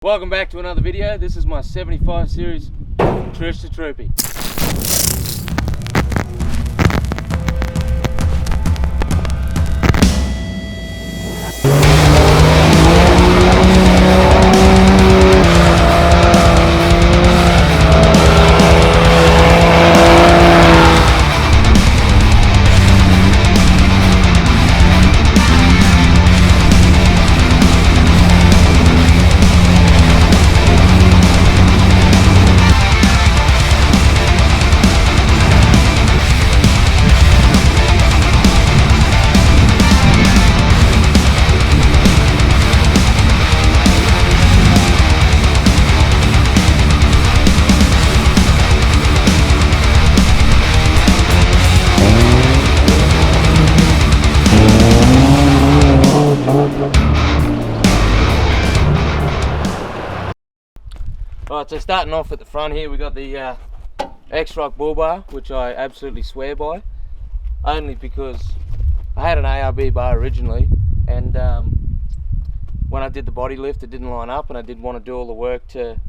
Welcome back to another video. This is my 75 series Trish the Troopy. Alright, so starting off at the front here, we got the X-Rock bull bar, which I absolutely swear by, only because I had an ARB bar originally, and when I did the body lift it didn't line up, and I didn't want to do all the work to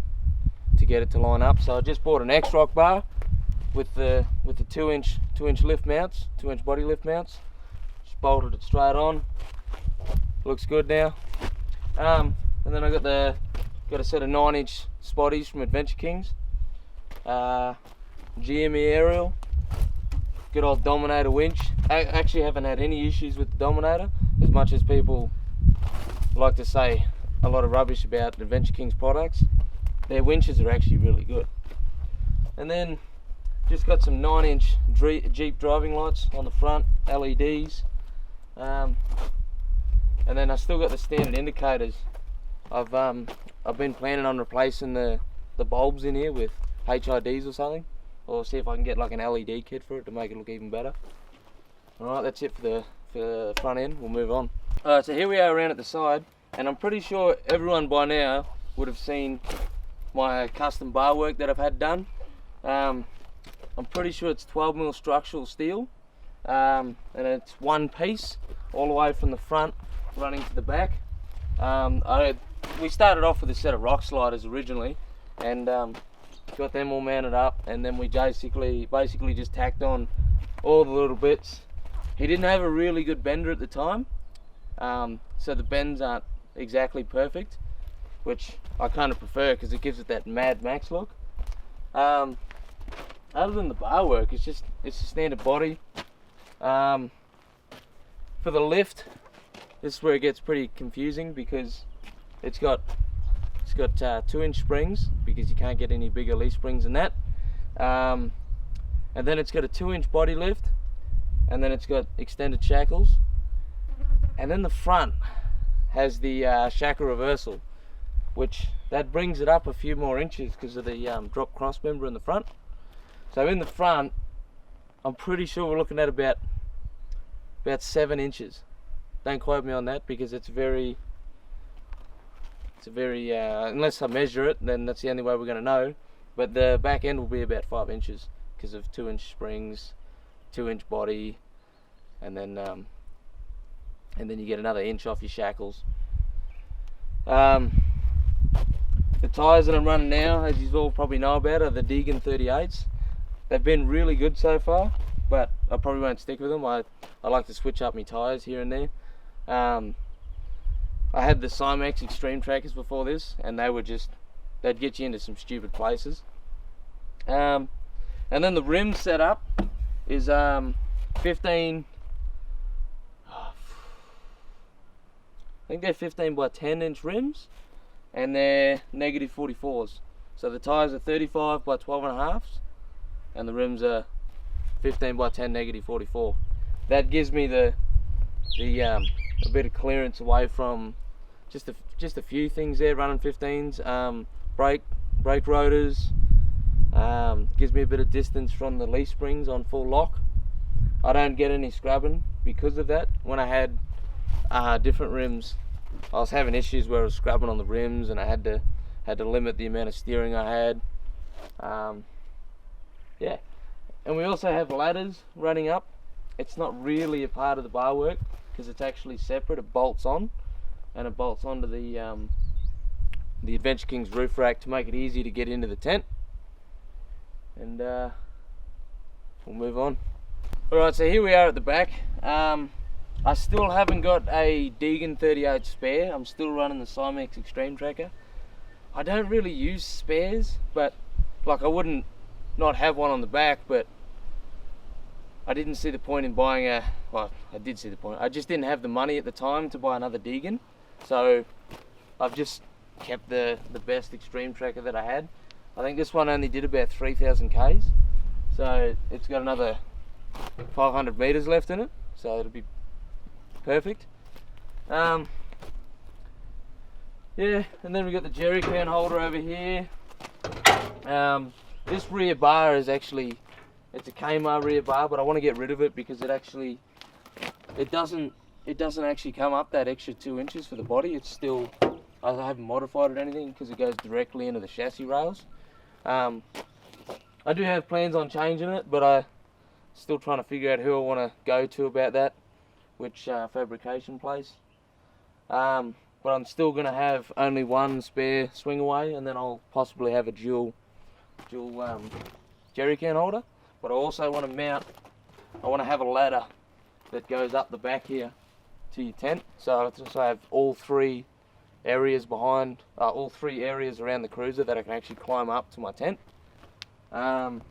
get it to line up, so I just bought an X-Rock bar with the 2-inch lift mounts, 2-inch body lift mounts. Just bolted it straight on. Looks good now. And then I got a set of 9-inch spotties from Adventure Kings, GME aerial, good old Dominator winch. I actually haven't had any issues with the Dominator, as much as people like to say a lot of rubbish about Adventure Kings products. Their winches are actually really good. And then just got some 9-inch Jeep driving lights on the front, LEDs, and then I still got the standard indicators. I've been planning on replacing the bulbs in here with HIDs or something, or see if I can get like an LED kit for it to make it look even better. Alright, that's it for the front end. We'll move on. Alright, so here we are around at the side, and I'm pretty sure everyone by now would have seen my custom bar work that I've had done. I'm pretty sure it's 12mm structural steel, and it's one piece all the way from the front running to the back. We started off with a set of rock sliders originally, and got them all mounted up, and then we basically just tacked on all the little bits. He didn't have a really good bender at the time, so the bends aren't exactly perfect, which I kind of prefer because it gives it that Mad Max look. Other than the bar work, it's a standard body. For the lift, this is where it gets pretty confusing because it's got 2-inch springs, because you can't get any bigger leaf springs than that. And then it's got a 2-inch body lift, and then it's got extended shackles. And then the front has the shackle reversal, which that brings it up a few more inches because of the drop cross member in the front. So in the front, I'm pretty sure we're looking at about 7 inches. Don't quote me on that, because it's very unless I measure it, then that's the only way we're going to know. But the back end will be about 5 inches because of 2-inch springs, 2-inch body, and then you get another inch off your shackles. The tyres that I'm running now, as you all probably know about, are the Deegan 38s. They've been really good so far, but I probably won't stick with them. I like to switch up my tyres here and there. I had the Cymex Extreme Trackers before this, and they'd get you into some stupid places. And then the rim setup is 15. I think they're 15 by 10-inch rims, and they're negative 44s. So the tires are 35 by 12.5, and the rims are 15 by 10 negative 44. That gives me a bit of clearance away from just a few things there running 15s. Brake rotors, gives me a bit of distance from the leaf springs on full lock. I don't get any scrubbing because of that. When I had different rims, I was having issues where I was scrubbing on the rims, and I had to limit the amount of steering I had. Yeah, and we also have ladders running up. It's not really a part of the bar work because it's actually separate. It bolts on, and it bolts onto the the Adventure Kings roof rack to make it easier to get into the tent. And we'll move on. Alright, so here we are at the back. I still haven't got a Deegan 38 spare. I'm still running the Cymex Extreme Tracker. I don't really use spares, but like I wouldn't not have one on the back, but I didn't see the point in buying a, well, I did see the point. I just didn't have the money at the time to buy another Deegan. So I've just kept the best Extreme Tracker that I had. I think this one only did about 3,000 Ks. So it's got another 500 meters left in it. So it'll be perfect. Yeah, and then we got the jerry can holder over here. This rear bar is actually, it's a Kmart rear bar, but I want to get rid of it because it doesn't actually come up that extra 2 inches for the body. It's still, I haven't modified it or anything because it goes directly into the chassis rails. I do have plans on changing it, but I'm still trying to figure out who I want to go to about that, which fabrication place. But I'm still going to have only one spare swing away, and then I'll possibly have a dual jerry can holder. But I also want to mount, I want to have a ladder that goes up the back here to your tent. So I have all 3 areas behind, all 3 areas around the cruiser that I can actually climb up to my tent. Cover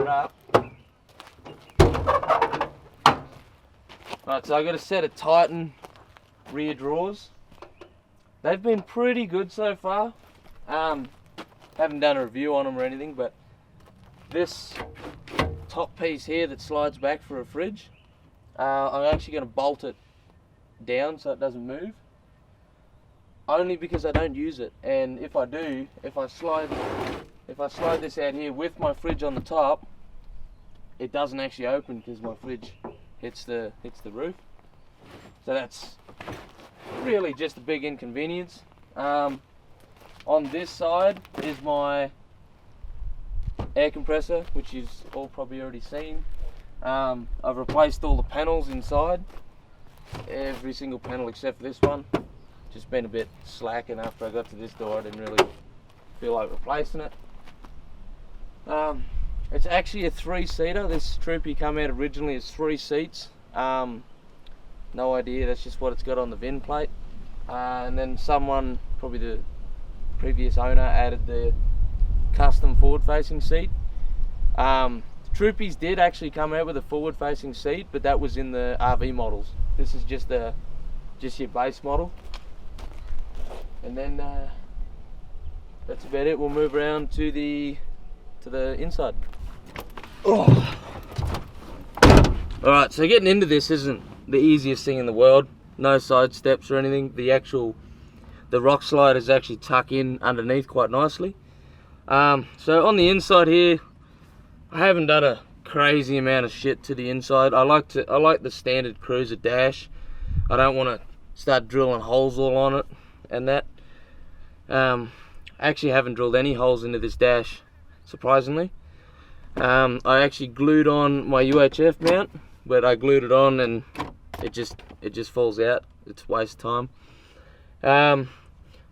it up. Right, so I got a set of Titan rear drawers. They've been pretty good so far. Haven't done a review on them or anything, but this top piece here that slides back for a fridge, I'm actually going to bolt it down so it doesn't move. Only because I don't use it, and if I do, if I slide this out here with my fridge on the top, it doesn't actually open because my fridge hits the roof. So that's really just a big inconvenience. On this side is my air compressor, which you've all probably already seen. I've replaced all the panels inside, every single panel except for this one. Just been a bit slack, and after I got to this door I didn't really feel like replacing it. It's actually a 3-seater. This Troopy came out originally as 3 seats. No idea, that's just what it's got on the VIN plate. And then someone, probably the previous owner, added the custom forward facing seat. Troopies did actually come out with a forward facing seat, but that was in the RV models. This is just your base model. And then that's about it. We'll move around to the inside. Oh. Alright, so getting into this isn't the easiest thing in the world. No side steps or anything. The rock sliders actually tuck in underneath quite nicely. So on the inside here, I haven't done a crazy amount of shit to the inside. I like the standard cruiser dash. I don't want to start drilling holes all on it and that. I actually haven't drilled any holes into this dash, surprisingly. I actually glued on my UHF mount, but I glued it on and it just falls out. It's a waste of time.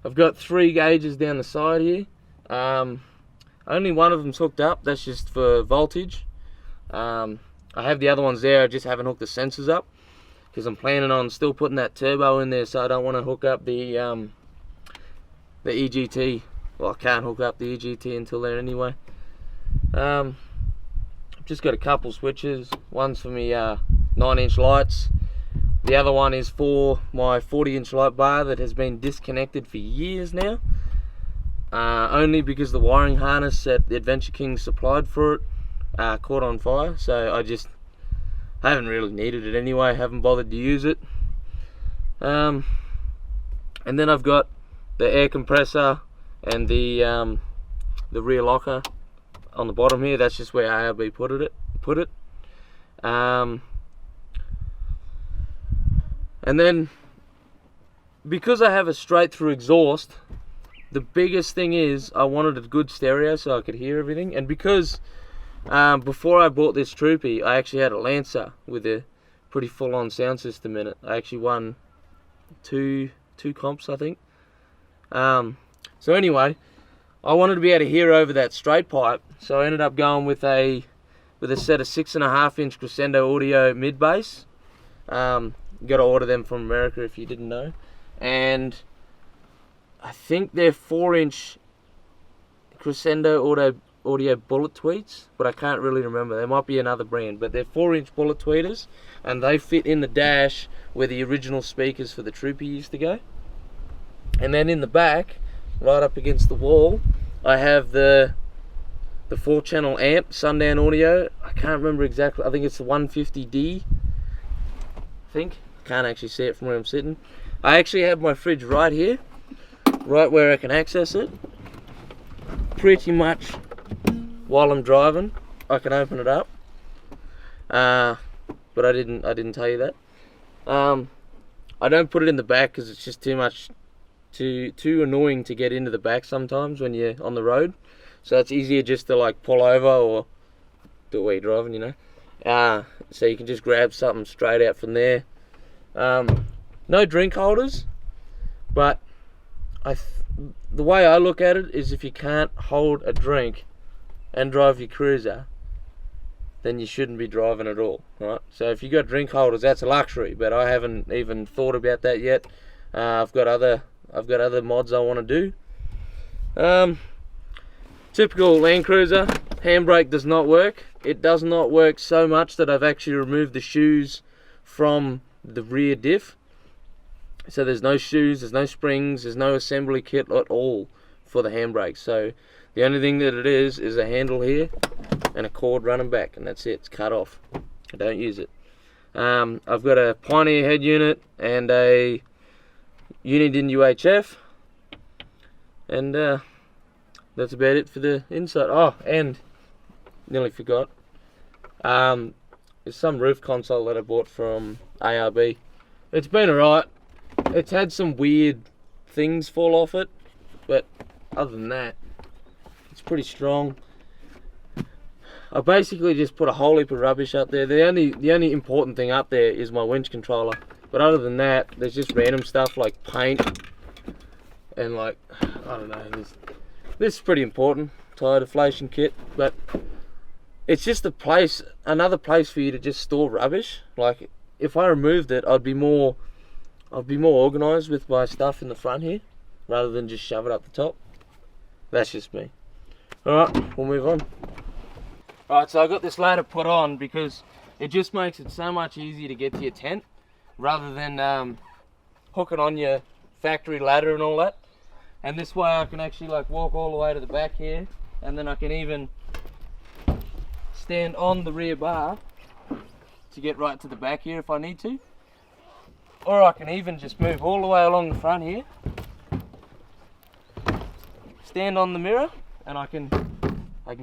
I've got 3 gauges down the side here. Only one of them's hooked up. That's just for voltage. I have the other ones there. I just haven't hooked the sensors up because I'm planning on still putting that turbo in there, so I don't want to hook up the EGT. Well, I can't hook up the EGT until then anyway. I've just got a couple switches. One's for me 9-inch lights. The other one is for my 40-inch light bar that has been disconnected for years now. Only because the wiring harness that the Adventure King supplied for it caught on fire. So I haven't really needed it anyway. Haven't bothered to use it. And then I've got the air compressor and the rear locker on the bottom here. That's just where ARB put it. And then because I have a straight through exhaust, the biggest thing is I wanted a good stereo so I could hear everything. And because before I bought this Troopy, I actually had a Lancer with a pretty full-on sound system in it. I actually won two comps, I think. So anyway, I wanted to be able to hear over that straight pipe, so I ended up going with a set of 6.5 inch Crescendo Audio mid bass. Got to order them from America if you didn't know, and I think they're 4-inch Crescendo Audio bullet tweets, but I can't really remember. There might be another brand, but they're 4-inch bullet tweeters, and they fit in the dash where the original speakers for the Troopy used to go. And then in the back, right up against the wall, I have the 4-channel amp, Sundown Audio. I can't remember exactly. I think it's the 150D. I can't actually see it from where I'm sitting. I actually have my fridge right here, right where I can access it. Pretty much while I'm driving, I can open it up. But I didn't tell you that. I don't put it in the back because it's just too annoying to get into the back sometimes when you're on the road. So it's easier just to like pull over or do it while you're driving, you know. So you can just grab something straight out from there. No drink holders, but the way I look at it is if you can't hold a drink and drive your cruiser, then you shouldn't be driving at all, right? So if you got drink holders, that's a luxury, but I haven't even thought about that yet. I've got other mods I want to do. Typical Land Cruiser, handbrake does not work. It does not work so much that I've actually removed the shoes from the rear diff. So there's no shoes, there's no springs, there's no assembly kit at all for the handbrake. So the only thing that it is a handle here and a cord running back, and that's it. It's cut off. I don't use it. I've got a Pioneer head unit and a Uniden UHF, and that's about it for the inside. Oh, and nearly forgot. There's some roof console that I bought from ARB. It's been alright. It's had some weird things fall off it, but other than that, it's pretty strong. I basically just put a whole heap of rubbish up there. The only important thing up there is my winch controller. But other than that, there's just random stuff like paint and like, I don't know, this is pretty important, tire deflation kit, but it's just another place for you to just store rubbish. Like if I removed it, I'd be more organised with my stuff in the front here, rather than just shove it up the top. That's just me. Alright, we'll move on. Alright, so I got this ladder put on because it just makes it so much easier to get to your tent, rather than hooking on your factory ladder and all that. And this way I can actually like walk all the way to the back here, and then I can even stand on the rear bar to get right to the back here if I need to. Or I can even just move all the way along the front here, stand on the mirror, and I can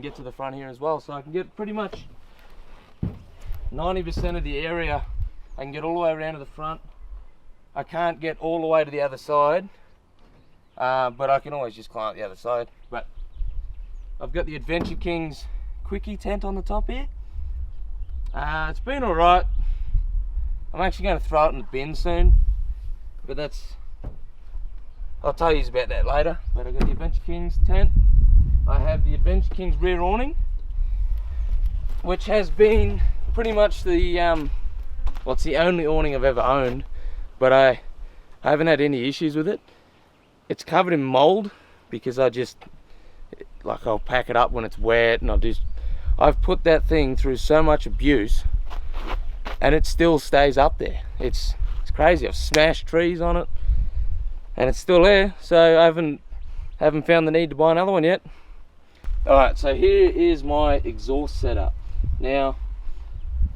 get to the front here as well. So I can get pretty much 90% of the area. I can get all the way around to the front. I can't get all the way to the other side, but I can always just climb up the other side. But I've got the Adventure Kings quickie tent on the top here. It's been alright. I'm actually going to throw it in the bin soon, but I'll tell you about that later. But I've got the Adventure Kings tent. I have the Adventure Kings rear awning, which has been pretty much the well, it's the only awning I've ever owned, but I haven't had any issues with it. It's covered in mold because I'll pack it up when it's wet, and I've put that thing through so much abuse, and it still stays up there. It's crazy. I've smashed trees on it, and it's still there. So I haven't found the need to buy another one yet. All right, so here is my exhaust setup. Now,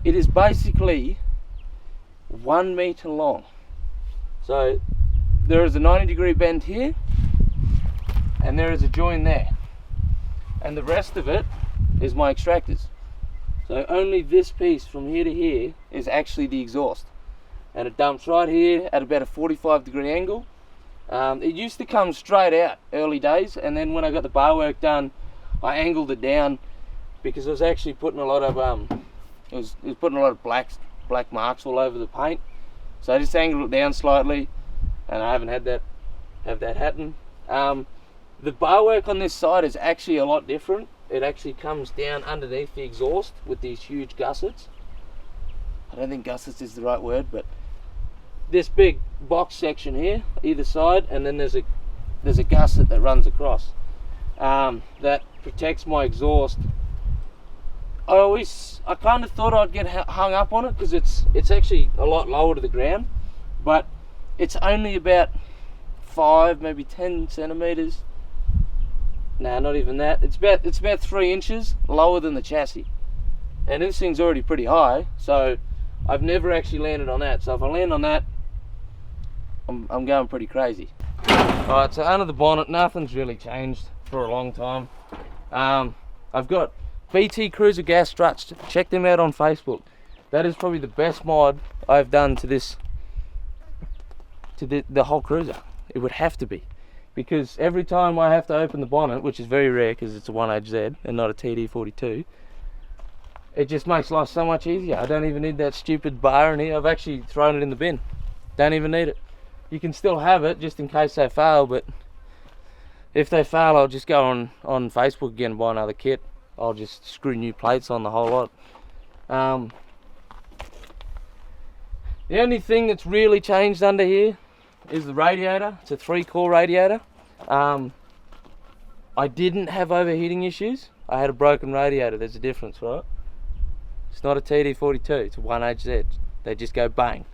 it is basically 1 meter long. So there is a 90-degree bend here, and there is a join there, and the rest of it is my extractors. So only this piece from here to here is actually the exhaust, and it dumps right here at about a 45-degree angle. It used to come straight out early days, and then when I got the bar work done, I angled it down because it was actually putting a lot of it was putting a lot of black marks all over the paint. So I just angled it down slightly, and I haven't had that happen. The bar work on this side is actually a lot different. It actually comes down underneath the exhaust with these huge gussets. I don't think gussets is the right word, but this big box section here, either side, and then there's a gusset that runs across that protects my exhaust. I kind of thought I'd get hung up on it because it's actually a lot lower to the ground, but it's only about 5, maybe 10 centimeters. Nah, not even that. It's about 3 inches lower than the chassis, and this thing's already pretty high, so I've never actually landed on that. So if I land on that, I'm going pretty crazy. Alright, so under the bonnet, nothing's really changed for a long time. I've got BT Cruiser gas struts. Check them out on Facebook. That is probably the best mod I've done to this, to the whole Cruiser. It would have to be, because every time I have to open the bonnet, which is very rare because it's a 1HZ and not a TD42, it just makes life so much easier. I don't even need that stupid bar in here. I've actually thrown it in the bin. Don't even need it. You can still have it just in case they fail, but if they fail, I'll just go on Facebook again and buy another kit. I'll just screw new plates on the whole lot. The only thing that's really changed under here is the radiator. It's a 3-core radiator. I didn't have overheating issues. I had a broken radiator. There's a difference, right? It's not a TD42, it's a 1HZ. They just go bang.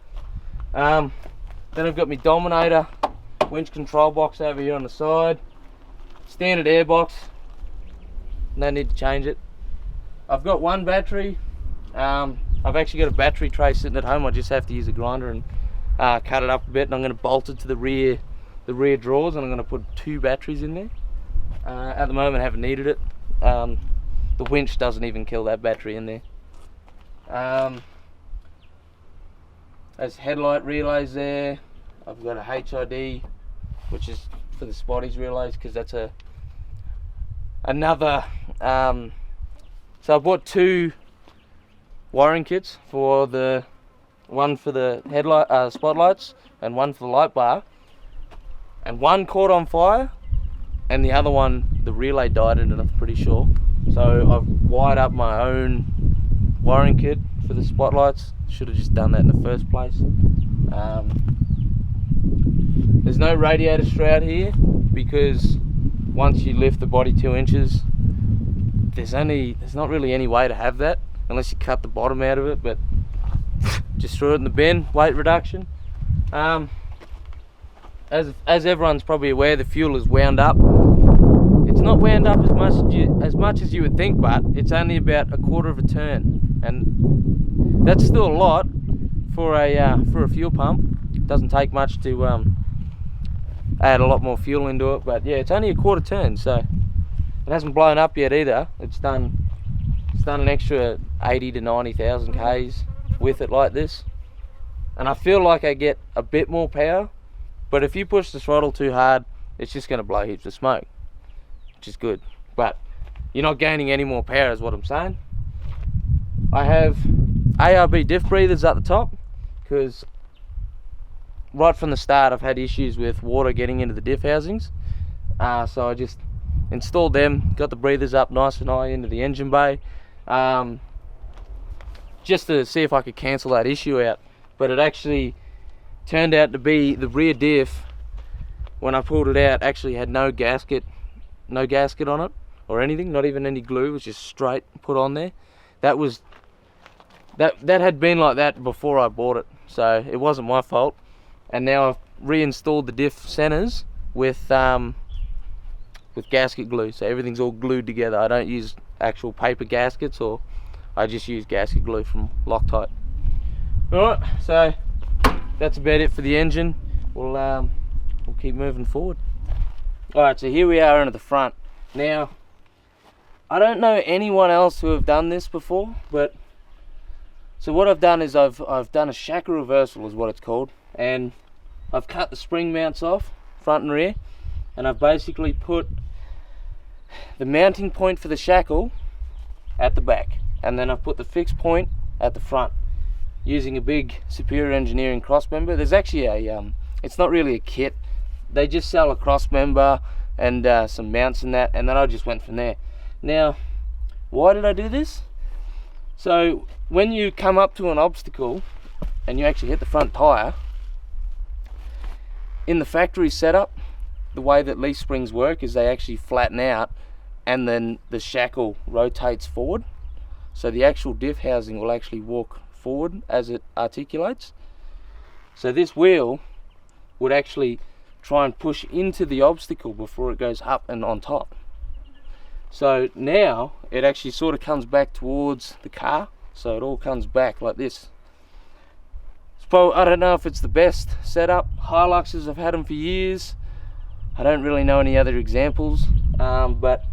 Then I've got my Dominator winch control box over here on the side. Standard air box. No need to change it. I've got one battery. I've actually got a battery tray sitting at home. I just have to use a grinder and cut it up a bit, and I'm going to bolt it to the rear drawers, and I'm going to put 2 batteries in there. At the moment I haven't needed it. The winch doesn't even kill that battery in there. There's headlight relays there. I've got a HID, which is for the spotties relays, because that's another. So I bought 2 wiring kits, for the one for the headlight spotlights and one for the light bar, and one caught on fire and the other one, the relay died in it, I'm pretty sure. So I've wired up my own wiring kit for the spotlights. Should have just done that in the first place. There's no radiator shroud here, because once you lift the body 2 inches, there's not really any way to have that unless you cut the bottom out of it, but just threw it in the bin. Weight reduction. As everyone's probably aware, the fuel is wound up. It's not wound up as much as you would think, but it's only about 1/4 of a turn, and that's still a lot for a fuel pump. It doesn't take much to add a lot more fuel into it, but yeah, it's only a 1/4 turn, so it hasn't blown up yet either. It's done an extra 80 to 90,000 Ks with it like this, and I feel like I get a bit more power, but if you push the throttle too hard, it's just going to blow heaps of smoke, which is good, but you're not gaining any more power is what I'm saying. I have ARB diff breathers at the top, because right from the start I've had issues with water getting into the diff housings, so I just installed them, got the breathers up nice and high into the engine bay, just to see if I could cancel that issue out. But it actually turned out to be the rear diff, when I pulled it out, actually had no gasket on it or anything, not even any glue. It was just straight put on there. That had been like that before I bought it, so it wasn't my fault. And now I've reinstalled the diff centers with gasket glue, so everything's all glued together. I don't use actual paper gaskets, or I just use gasket glue from Loctite. Alright, so that's about it for the engine. We'll keep moving forward. Alright, so here we are into the front. Now, I don't know anyone else who have done this before, but so what I've done is I've done a shackle reversal is what it's called, and I've cut the spring mounts off, front and rear, and I've basically put the mounting point for the shackle at the back, and then I've put the fixed point at the front using a big Superior Engineering cross member. There's actually a it's not really a kit, they just sell a cross member and some mounts and that, and then I just went from there. Now, why did I do this? So when you come up to an obstacle and you actually hit the front tire, in the factory setup, the way that leaf springs work is they actually flatten out and then the shackle rotates forward. So the actual diff housing will actually walk forward as it articulates. So this wheel would actually try and push into the obstacle before it goes up and on top. So now it actually sort of comes back towards the car, so it all comes back like this. It's probably, I don't know if it's the best setup. Hiluxes, I've had them for years. I don't really know any other examples, but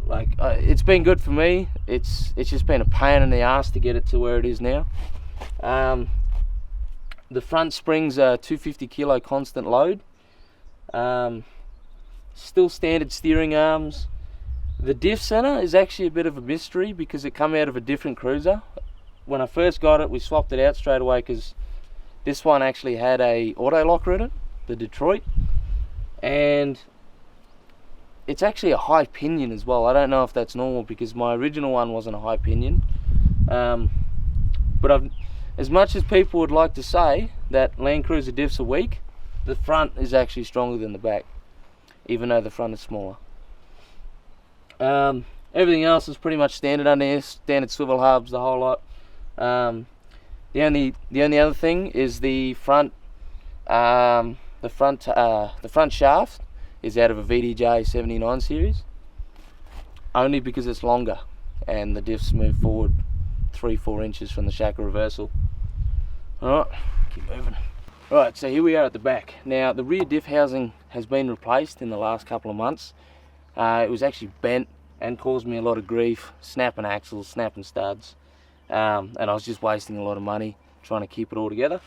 like it's been good for me. It's just been a pain in the ass to get it to where it is now. The front springs are 250 kilo constant load. Still standard steering arms. The diff center is actually a bit of a mystery because it come out of a different cruiser. When I first got it, we swapped it out straight away because this one actually had a auto locker in it, the Detroit, and it's actually a high pinion as well. I don't know if that's normal because my original one wasn't a high pinion. But as much as people would like to say that Land Cruiser diffs are weak, the front is actually stronger than the back, even though the front is smaller. Everything else is pretty much standard under here, standard swivel hubs, the whole lot. The only other thing is the front shaft is out of a VDJ 79 series, only because it's longer and the diffs move forward 3-4 inches from the shackle reversal. Alright, keep moving. Right, so here we are at the back. Now the rear diff housing has been replaced in the last couple of months. It was actually bent and caused me a lot of grief, snapping axles, snapping studs, and I was just wasting a lot of money trying to keep it all together.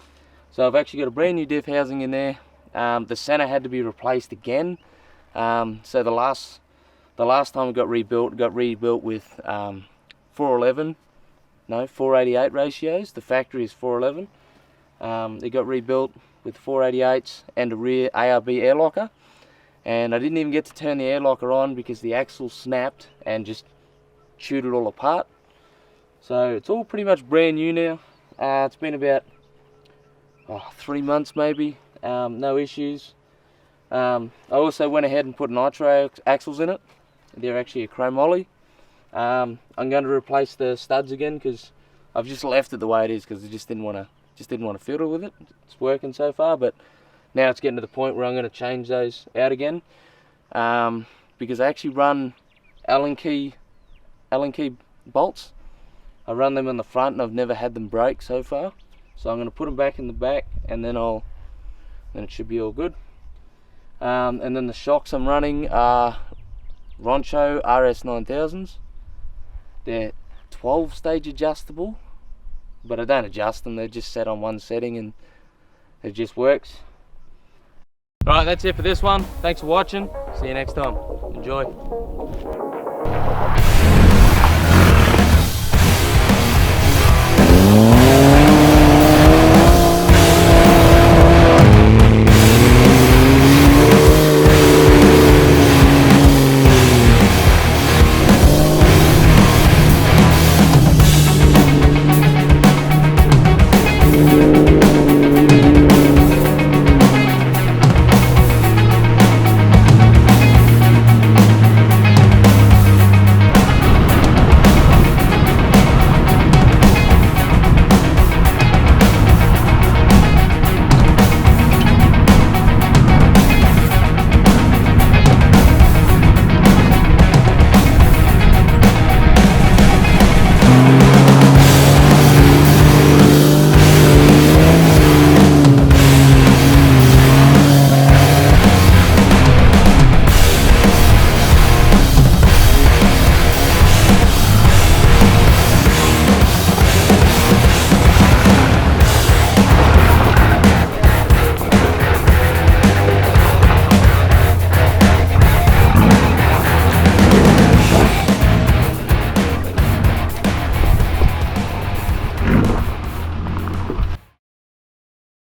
So I've actually got a brand new diff housing in there. The center had to be replaced again. So the last time it got rebuilt with 488 ratios. The factory is 411. It got rebuilt with 488s and a rear ARB air locker. And I didn't even get to turn the air locker on because the axle snapped and just chewed it all apart. So it's all pretty much brand new now. It's been about 3 months maybe, no issues. I also went ahead and put nitro axles in it. They're actually a chromoly. I'm going to replace the studs again because I've just left it the way it is because I just didn't want to fiddle with it. It's working so far, but now it's getting to the point where I'm going to change those out again, because I actually run Allen key bolts. I run them in the front and I've never had them break so far. So I'm going to put them back in the back and then it should be all good. And then the shocks I'm running are Roncho RS9000s. They're 12-stage adjustable, but I don't adjust them. They're just set on one setting and it just works. Alright, that's it for this one. Thanks for watching. See you next time. Enjoy.